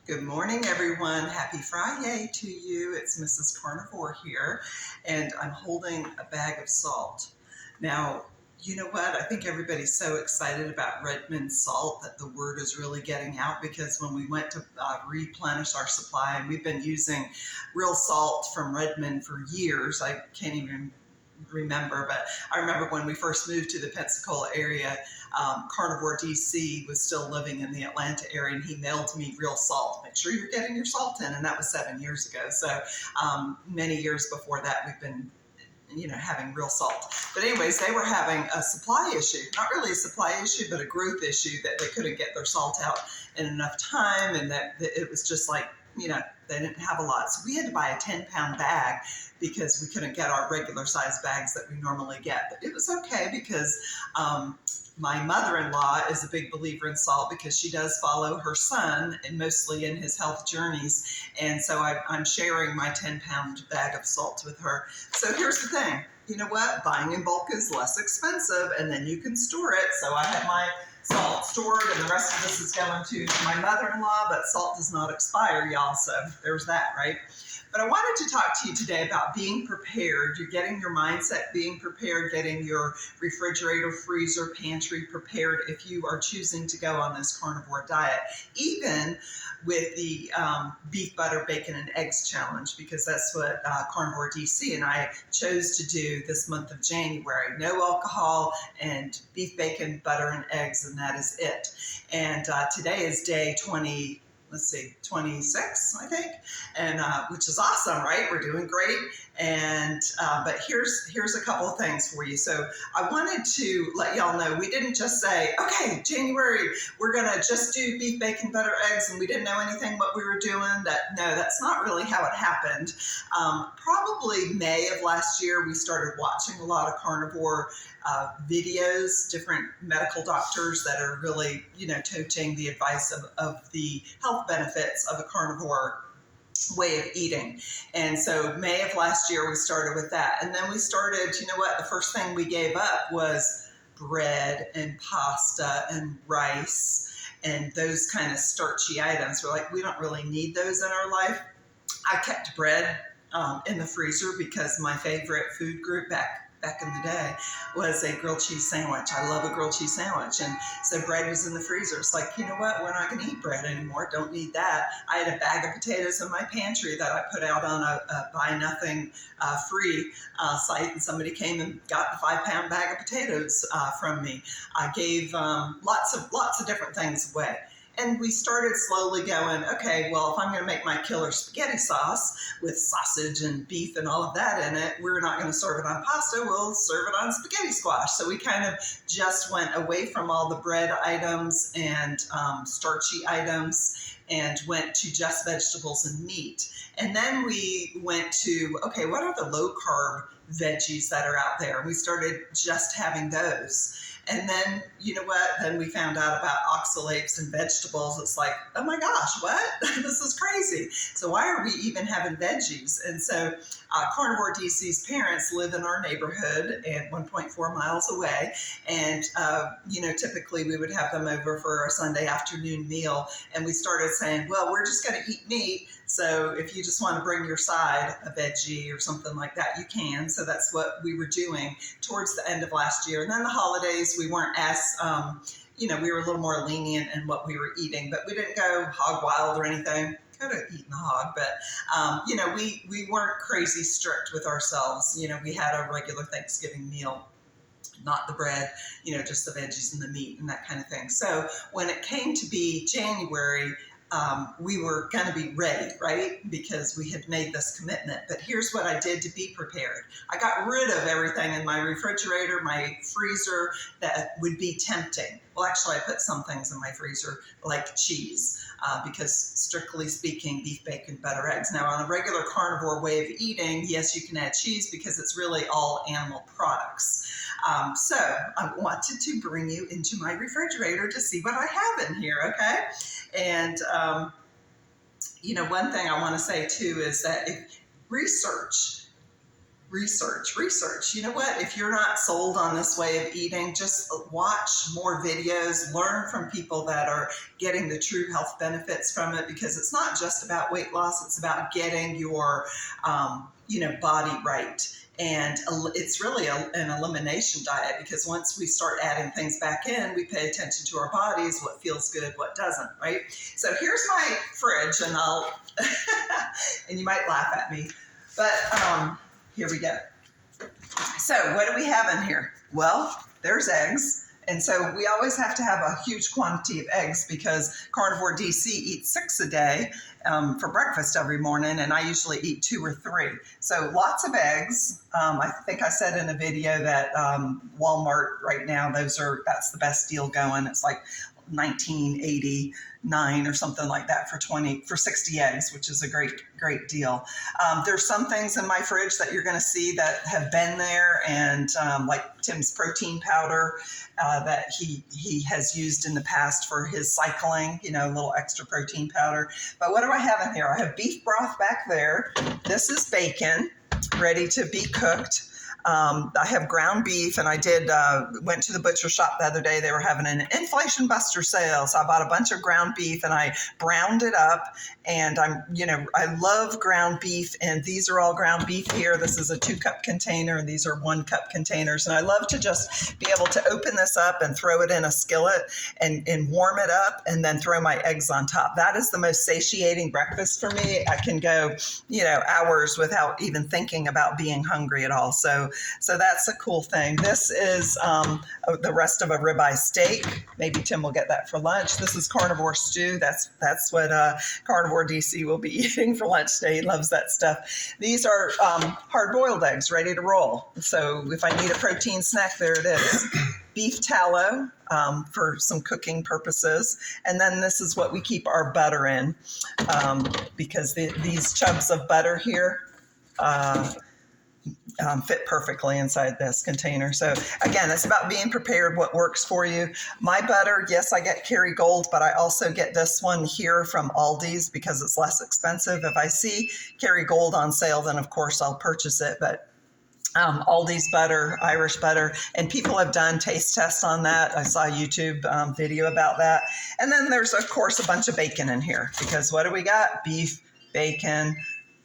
Good morning, everyone. Happy Friday to you. It's Mrs. Carnivore here, and I'm holding a bag of salt. Now, you know what? I think everybody's so excited about Redmond salt that the word is really getting out, because when we went to replenish our supply, and we've been using real salt from Redmond for years. I can't even remember, but I remember when we first moved to the Pensacola area, Carnivore DC was still living in the Atlanta area, and he mailed me real salt. Make sure you're getting your salt in, and that was 7 years ago. So many years before that, we've been having real salt. But anyways, they were having a supply issue, not really a supply issue, but a growth issue, that they couldn't get their salt out in enough time, and that it was just like, they didn't have a lot. So we had to buy a 10-pound bag because we couldn't get our regular size bags that we normally get. But it was okay because my mother-in-law is a big believer in salt, because she does follow her son, and mostly in his health journeys. And so I'm sharing my 10-pound bag of salt with her. So here's the thing. You know what? Buying in bulk is less expensive, and then you can store it. So I have my salt stored, and the rest of this is going to my mother-in-law, but salt does not expire, y'all. So there's that, right? But I wanted to talk to you today about being prepared. You're getting your mindset being prepared, getting your refrigerator, freezer, pantry prepared if you are choosing to go on this carnivore diet, even with the beef, butter, bacon, and eggs challenge, because that's what Carnivore DC and I chose to do this month of January. No alcohol and beef, bacon, butter, and eggs, and that is it. And today is day 26, I think, and which is awesome, right? We're doing great. And but here's a couple of things for you. So I wanted to let y'all know, we didn't just say, okay, January, we're gonna just do beef, bacon, butter, eggs, and we didn't know anything what we were doing. No, that's not really how it happened. Probably May of last year, we started watching a lot of carnivore videos, different medical doctors that are really, toting the advice of the health benefits of a carnivore way of eating. And so May of last year, we started with that. And then we started, the first thing we gave up was bread and pasta and rice and those kind of starchy items. We're like, we don't really need those in our life. I kept bread in the freezer, because my favorite food group back in the day was a grilled cheese sandwich. I love a grilled cheese sandwich. And so bread was in the freezer. It's like, you know what? We're not going to eat bread anymore. Don't need that. I had a bag of potatoes in my pantry that I put out on a buy nothing free site, and somebody came and got the 5-pound bag of potatoes from me. I gave lots of different things away. And we started slowly going, okay, well, if I'm going to make my killer spaghetti sauce with sausage and beef and all of that in it, we're not going to serve it on pasta, we'll serve it on spaghetti squash. So we kind of just went away from all the bread items and starchy items, and went to just vegetables and meat. And then we went to, okay, what are the low-carb veggies that are out there? We started just having those. And then, you know what? Then we found out about oxalates and vegetables. It's like, oh my gosh, what? This is crazy. So why are we even having veggies? And so Carnivore DC's parents live in our neighborhood and 1.4 miles away. And, typically we would have them over for a Sunday afternoon meal. And we started saying, well, we're just going to eat meat. So if you just want to bring your side, a veggie or something like that, you can. So that's what we were doing towards the end of last year. And then the holidays, we weren't as, we were a little more lenient in what we were eating, but we didn't go hog wild or anything. Could have eaten the hog, but, we weren't crazy strict with ourselves. We had a regular Thanksgiving meal, not the bread, just the veggies and the meat and that kind of thing. So when it came to be January, we were going to be ready, right? Because we had made this commitment. But here's what I did to be prepared. I got rid of everything in my refrigerator, my freezer, that would be tempting. Well, actually, I put some things in my freezer, like cheese, because strictly speaking, beef, bacon, butter, eggs. Now, on a regular carnivore way of eating, yes, you can add cheese, because it's really all animal products. So I wanted to bring you into my refrigerator to see what I have in here, okay? And, one thing I want to say too is that research Research. You know what? If you're not sold on this way of eating, just watch more videos, learn from people that are getting the true health benefits from it, because it's not just about weight loss, it's about getting your, body right. And it's really an elimination diet, because once we start adding things back in, we pay attention to our bodies, what feels good, what doesn't, right? So here's my fridge, and and you might laugh at me, but here we go. So what do we have in here? Well, there's eggs. And so we always have to have a huge quantity of eggs, because Carnivore DC eats 6 a day for breakfast every morning, and I usually eat 2 or 3. So lots of eggs. I think I said in a video that Walmart right now, that's the best deal going. It's like $19.89 or something like that for 60 eggs, which is a great deal. There's some things in my fridge that you're going to see that have been there, and like Tim's protein powder that he has used in the past for his cycling, a little extra protein powder. But what do I have in here? I have beef broth back there. This is bacon ready to be cooked. I have ground beef, and I went to the butcher shop the other day. They were having an inflation buster sale. So I bought a bunch of ground beef and I browned it up, and I love ground beef, and these are all ground beef here. This is a 2-cup container, and these are 1-cup containers. And I love to just be able to open this up and throw it in a skillet and warm it up, and then throw my eggs on top. That is the most satiating breakfast for me. I can go, hours without even thinking about being hungry at all. So that's a cool thing. This is the rest of a ribeye steak. Maybe Tim will get that for lunch. This is carnivore stew. That's what Carnivore DC will be eating for lunch today. He loves that stuff. These are hard-boiled eggs ready to roll. So if I need a protein snack, there it is. Beef tallow for some cooking purposes. And then this is what we keep our butter in, because these chubs of butter here fit perfectly inside this container. So again, it's about being prepared, what works for you. My butter, yes, I get Kerrygold, but I also get this one here from Aldi's because it's less expensive. If I see Kerrygold on sale, then of course I'll purchase it. But Aldi's butter, Irish butter, and people have done taste tests on that. I saw a YouTube video about that. And then there's, of course, a bunch of bacon in here, because what do we got? Beef, bacon,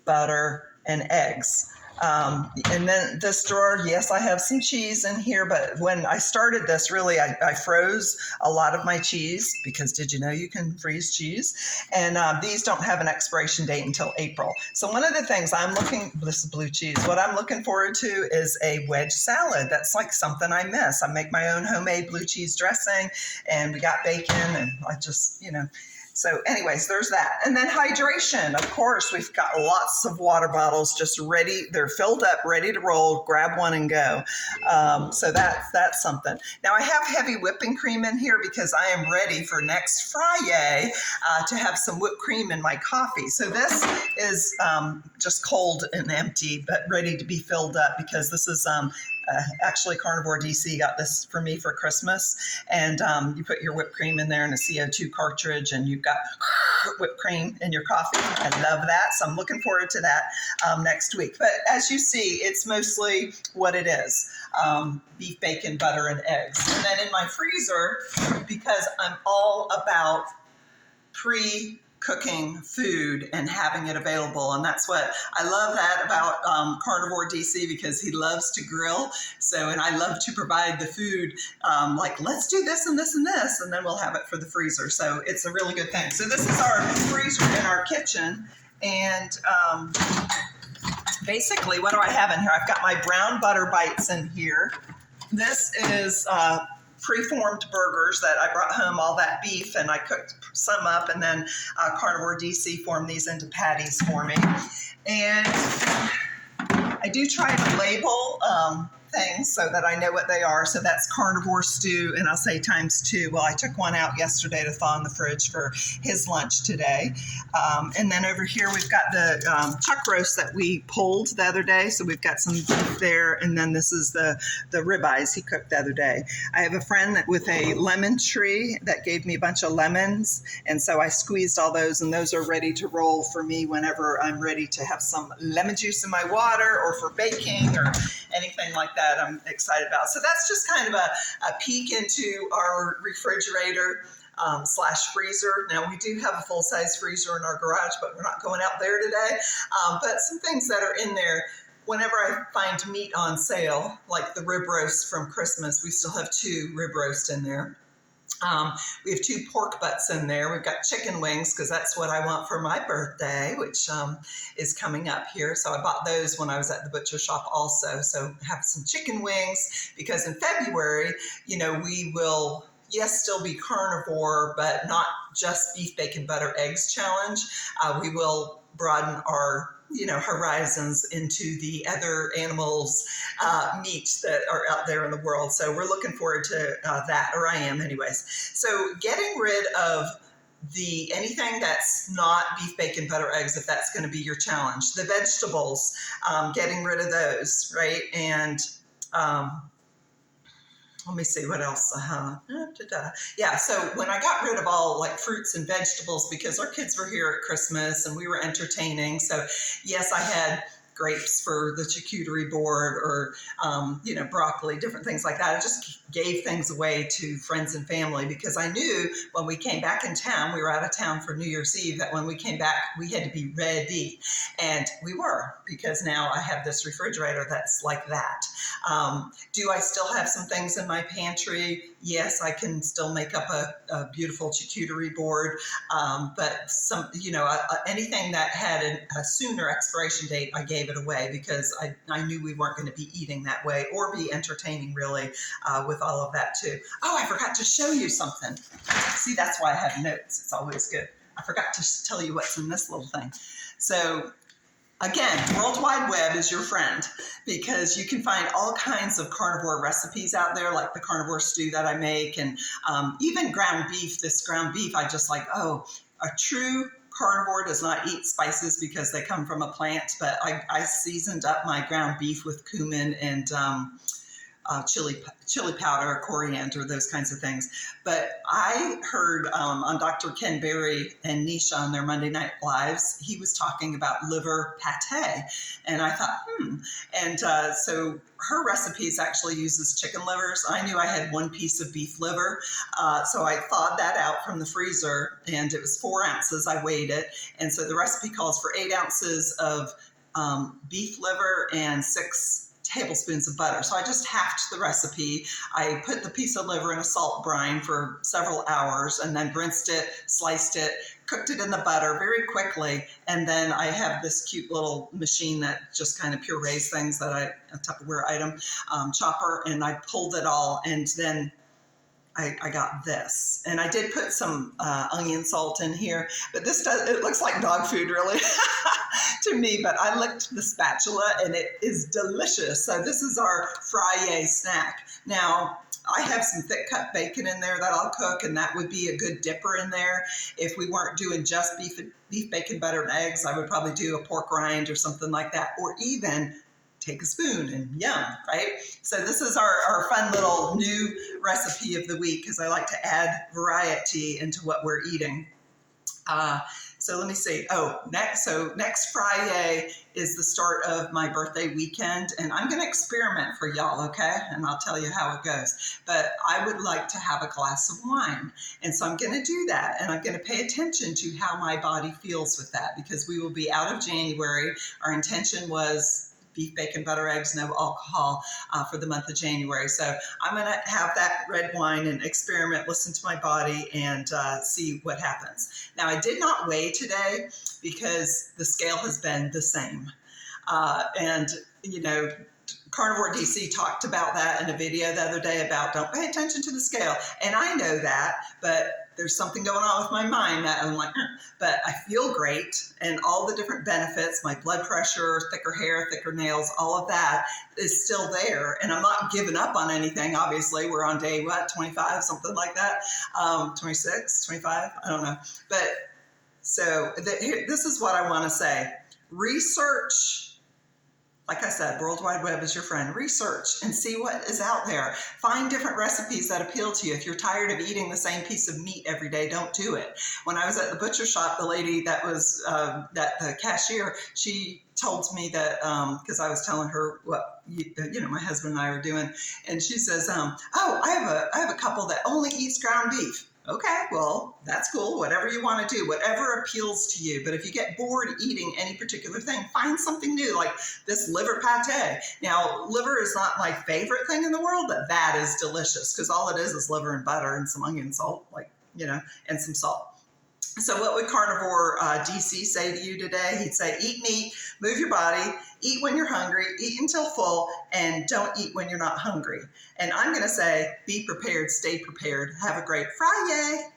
butter, and eggs. And then this drawer, yes, I have some cheese in here, but when I started this, really, I froze a lot of my cheese, because did you know you can freeze cheese? And these don't have an expiration date until April. So one of the things this is blue cheese, what I'm looking forward to is a wedge salad. That's like something I miss. I make my own homemade blue cheese dressing, and we got bacon, and I just, So anyways, there's that. And then hydration. Of course, we've got lots of water bottles just ready. They're filled up, ready to roll. Grab one and go. So that's something. Now, I have heavy whipping cream in here because I am ready for next Friday to have some whipped cream in my coffee. So this is just cold and empty, but ready to be filled up, because this is actually Carnivore DC got this for me for Christmas. And you put your whipped cream in there in a CO2 cartridge, and you've got whipped cream in your coffee. I love that. So I'm looking forward to that next week. But as you see, it's mostly what it is. Beef, bacon, butter, and eggs. And then in my freezer, because I'm all about pre-cooking food and having it available. And that's what I love that about Carnivore DC, because he loves to grill. So, and I love to provide the food, like, let's do this and this and this, and then we'll have it for the freezer. So it's a really good thing. So this is our freezer in our kitchen. And basically, what do I have in here? I've got my brown butter bites in here. This is preformed burgers that I brought home, all that beef, and I cooked some up, and then Carnivore DC formed these into patties for me. And I do try to label things so that I know what they are. So that's carnivore stew, and I'll say ×2. Well, I took one out yesterday to thaw in the fridge for his lunch today. And then over here we've got the chuck roast that we pulled the other day. So we've got some beef there, and then this is the ribeyes he cooked the other day. I have a friend with a lemon tree that gave me a bunch of lemons, and so I squeezed all those, and those are ready to roll for me whenever I'm ready to have some lemon juice in my water, or for baking or anything like that. I'm excited about. So that's just kind of a peek into our refrigerator / freezer. Now we do have a full-size freezer in our garage, but we're not going out there today. But some things that are in there. Whenever I find meat on sale, like the rib roast from Christmas, we still have 2 rib roast in there. We have 2 pork butts in there. We've got chicken wings because that's what I want for my birthday, which is coming up here. So I bought those when I was at the butcher shop also. So have some chicken wings because in February, we will, yes, still be carnivore, but not just beef, bacon, butter, eggs challenge. We will broaden our horizons into the other animals' meats that are out there in the world. So we're looking forward to that, or I am anyways. So getting rid of anything that's not beef, bacon, butter, eggs, if that's going to be your challenge. The vegetables, getting rid of those, right? And let me see what else. Yeah, so when I got rid of all like fruits and vegetables, because our kids were here at Christmas and we were entertaining. So yes, I had grapes for the charcuterie board, or broccoli, different things like that. I just gave things away to friends and family because I knew when we came back in town, we were out of town for New Year's Eve, that when we came back, we had to be ready. And we were, because now I have this refrigerator that's like that. Do I still have some things in my pantry? Yes, I can still make up a beautiful charcuterie board. But some, anything that had a sooner expiration date, I gave it away because I knew we weren't going to be eating that way or be entertaining really with all of that too. Oh, I forgot to show you something. See, that's why I have notes. It's always good. I forgot to tell you what's in this little thing. So again, World Wide Web is your friend because you can find all kinds of carnivore recipes out there, like the carnivore stew that I make, and even ground beef. This ground beef, I just like, a true carnivore does not eat spices because they come from a plant, but I seasoned up my ground beef with cumin and chili powder, coriander, those kinds of things. But I heard on Dr. Ken Berry and Nisha on their Monday Night Lives, he was talking about liver pate. And I thought, And so her recipes actually uses chicken livers. I knew I had 1 piece of beef liver. So I thawed that out from the freezer, and it was 4 ounces. I weighed it. And so the recipe calls for 8 ounces of beef liver and 6 tablespoons of butter. So I just halved the recipe. I put the piece of liver in a salt brine for several hours and then rinsed it, sliced it, cooked it in the butter very quickly. And then I have this cute little machine that just kind of purees things, a Tupperware item, chopper, and I pulled it all, and then I got this. And I did put some onion salt in here, but it looks like dog food really to me, but I licked the spatula and it is delicious. So this is our Friday snack. Now, I have some thick cut bacon in there that I'll cook, and that would be a good dipper in there. If we weren't doing just beef, bacon, butter, and eggs, I would probably do a pork rind or something like that, or even take a spoon and yum, right? So this is our fun little new recipe of the week because I like to add variety into what we're eating. So let me see. Next Friday is the start of my birthday weekend, and I'm going to experiment for y'all, okay? And I'll tell you how it goes. But I would like to have a glass of wine, and so I'm going to do that, and I'm going to pay attention to how my body feels with that because we will be out of January. Our intention was beef, bacon, butter, eggs, no alcohol for the month of January. So I'm going to have that red wine and experiment, listen to my body, and see what happens. Now, I did not weigh today because the scale has been the same. Carnivore DC talked about that in a video the other day about don't pay attention to the scale. And I know that, but there's something going on with my mind that I'm like, but I feel great, and all the different benefits, my blood pressure, thicker hair, thicker nails, all of that is still there. And I'm not giving up on anything. Obviously, we're on day, 25, something like that. 26, 25, I don't know. But so this is what I want to say. Research. Like I said, World Wide Web is your friend. Research and see what is out there. Find different recipes that appeal to you. If you're tired of eating the same piece of meat every day, don't do it. When I was at the butcher shop, the lady that was the cashier, she told me that because I was telling her what my husband and I were doing, and she says, "Oh, I have a couple that only eats ground beef." Okay, well, that's cool. Whatever you want to do, whatever appeals to you. But if you get bored eating any particular thing, find something new, like this liver pate. Now, liver is not my favorite thing in the world, but that is delicious because all it is liver and butter and some onion salt, and some salt. So what would Carnivore DC say to you today? He'd say, eat meat, move your body, eat when you're hungry, eat until full, and don't eat when you're not hungry. And I'm going to say, be prepared, stay prepared. Have a great Friday.